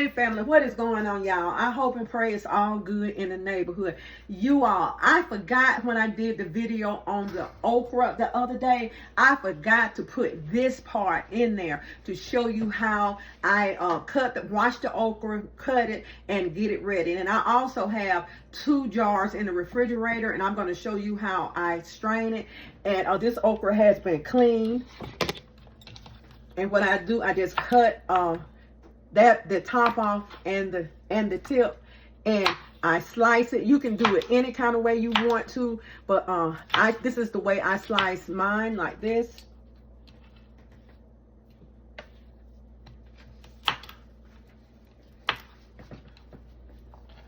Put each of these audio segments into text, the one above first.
Hey family, what is going on, y'all? I hope and pray it's all good in the neighborhood. You all, I forgot when I did the video on the okra the other day, I forgot to put this part in there to show you how I wash the okra, cut it, and get it ready. And I also have 2 jars in the refrigerator, and I'm going to show you how I strain it. And this okra has been cleaned. And what I do, I just cut the top off and the tip, and I slice it. You can do it any kind of way you want to, but this is the way I slice mine, like this.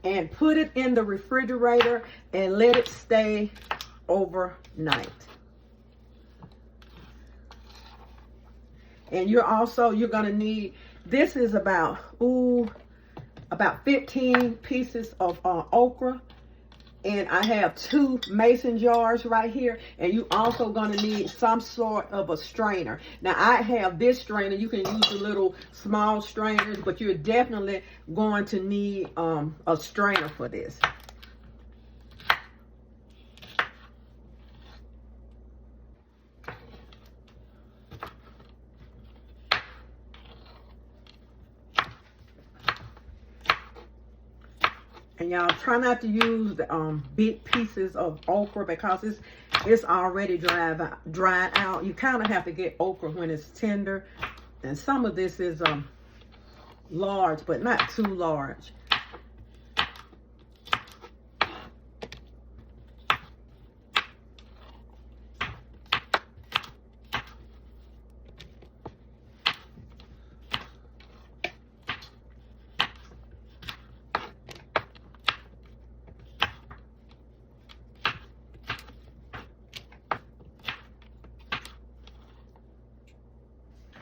And put it in the refrigerator and let it stay overnight. And you're gonna need, this is about 15 pieces of okra, and I have 2 mason jars right here. And you also gonna need some sort of a strainer. Now I have this strainer. You can use the little small strainers, but you're definitely going to need a strainer for this. And y'all try not to use the big pieces of okra because it's already dried out. You kind of have to get okra when it's tender. And some of this is large, but not too large.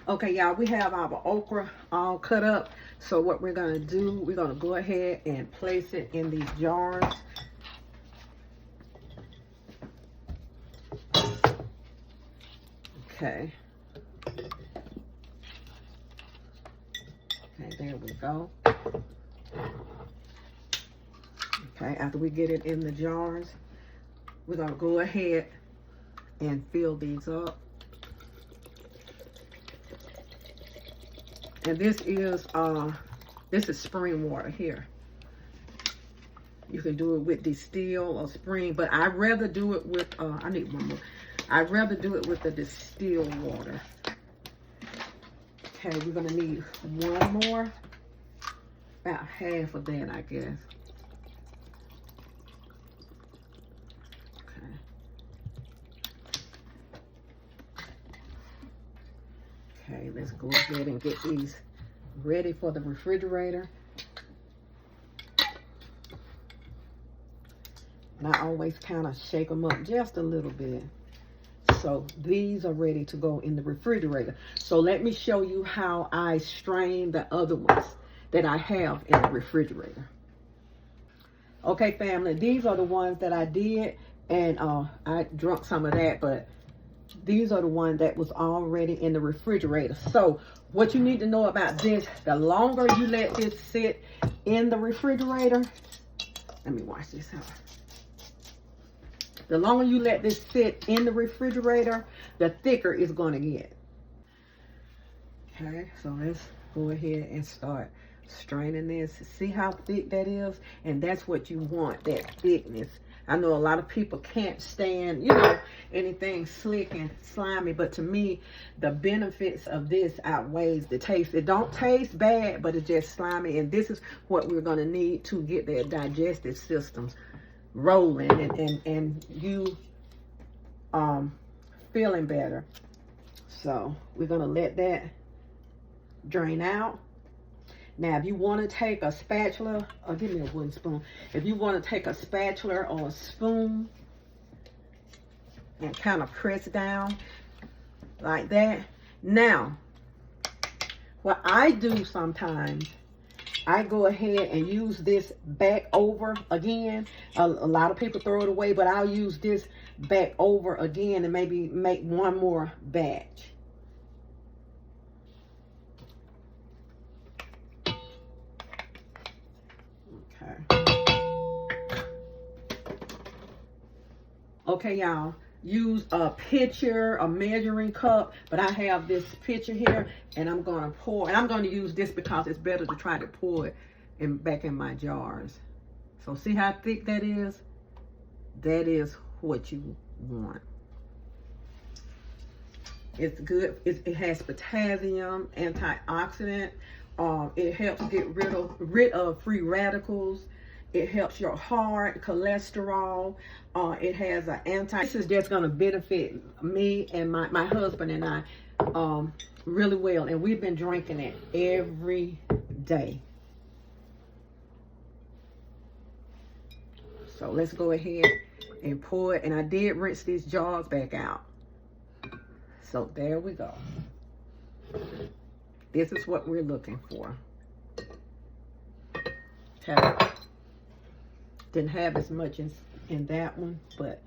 Okay, y'all, we have our okra all cut up. So what we're gonna do, we're gonna go ahead and place it in these jars. Okay. Okay, there we go. Okay, after we get it in the jars, we're gonna go ahead and fill these up. And this is spring water here. You can do it with distilled or spring, but I'd rather do it with, I need one more. I'd rather do it with the distilled water. Okay, we're gonna need one more. About half of that, I guess. Okay, let's go ahead and get these ready for the refrigerator. And I always kind of shake them up just a little bit. So these are ready to go in the refrigerator. So let me show you how I strain the other ones that I have in the refrigerator. Okay, family, these are the ones that I did, and I drunk some of that, but these are the ones that was already in the refrigerator. So what you need to know about this, the longer you let this sit in the refrigerator, let me wash this out. The longer you let this sit in the refrigerator, the thicker it's going to get. Okay, so let's go ahead and start straining this. See how thick that is? And that's what you want, that thickness. I know a lot of people can't stand, anything slick and slimy, but to me, the benefits of this outweighs the taste. It don't taste bad, but it's just slimy, and this is what we're going to need to get their digestive systems rolling and you feeling better. So we're going to let that drain out. Now, if you want to take a spatula, or give me a wooden spoon. If you want to take a spatula or a spoon and kind of press down like that. Now, what I do sometimes, I go ahead and use this back over again. A lot of people throw it away, but I'll use this back over again and maybe make one more batch. Okay, y'all, use a pitcher, a measuring cup, but I have this pitcher here, and I'm gonna pour, and I'm gonna use this because it's better to try to pour it back in my jars. So see how thick that is? That is what you want. It's good. It has potassium, antioxidant. It helps get rid of free radicals. It helps your heart, cholesterol. It has an This is just gonna benefit me and my husband and I really well. And we've been drinking it every day. So let's go ahead and pour it. And I did rinse these jars back out. So there we go. This is what we're looking for. Okay. Didn't have as much in that one, but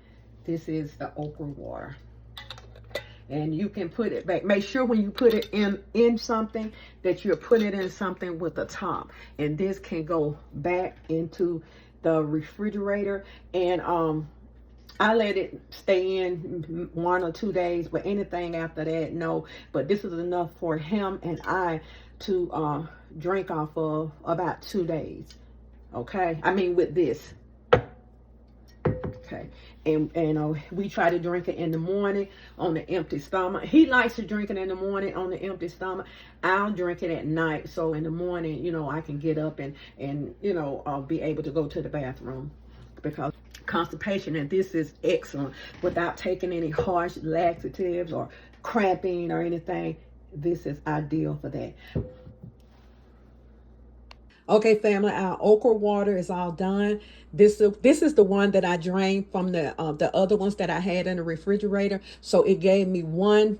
this is the okra water. And you can put it back. Make sure when you put it in something that you're putting it in something with a top. And this can go back into the refrigerator. And I let it stay in 1 or 2 days, but anything after that, no. But this is enough for him and I to drink off of about 2 days. Okay, I mean with this. Okay, and we try to drink it in the morning on the empty stomach. He likes to drink it in the morning on the empty stomach. I'll drink it at night, so in the morning, you know, I can get up and you know, be able to go to the bathroom because constipation. And this is excellent without taking any harsh laxatives or cramping or anything. This is ideal for that. Okay, family, our okra water is all done. This is the one that I drained from the other ones that I had in the refrigerator. So it gave me 1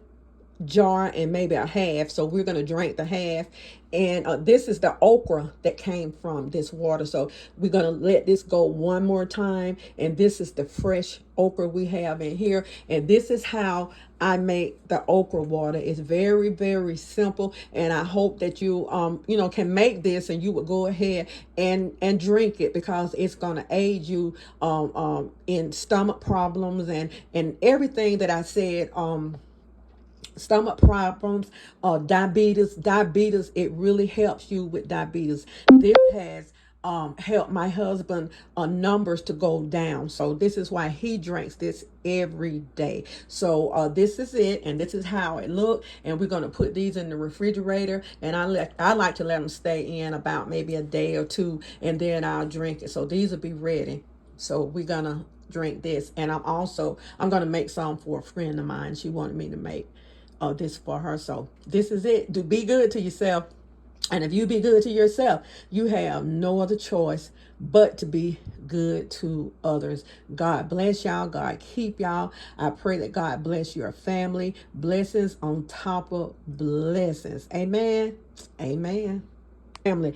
jar and maybe a half. So we're going to drink the half. And this is the okra that came from this water. So we're going to let this go 1 more time. And this is the fresh okra we have in here. And this is how I make the okra water. It's very, very simple. And I hope that you, you know, can make this and you would go ahead and drink it because it's going to aid you in stomach problems and everything that I said, stomach problems, diabetes, it really helps you with diabetes. This has helped my husband numbers to go down. So this is why he drinks this every day. So this is it, and this is how it looked. And we're going to put these in the refrigerator, and I like to let them stay in about maybe a day or 2, and then I'll drink it. So these will be ready. So we're gonna drink this, and I'm gonna make some for a friend of mine. She wanted me to make this for her. So this is it. Do be good to yourself. And if you be good to yourself, you have no other choice but to be good to others. God bless y'all. God keep y'all. I pray that God bless your family. Blessings on top of blessings. Amen. Amen. Family,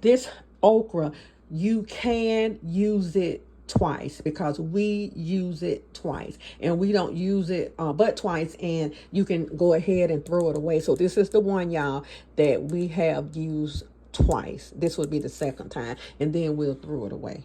this okra, you can use it twice because we use it twice, and we don't use it but twice, and you can go ahead and throw it away. So this is the one, y'all, that we have used twice. This would be the second time, and then we'll throw it away.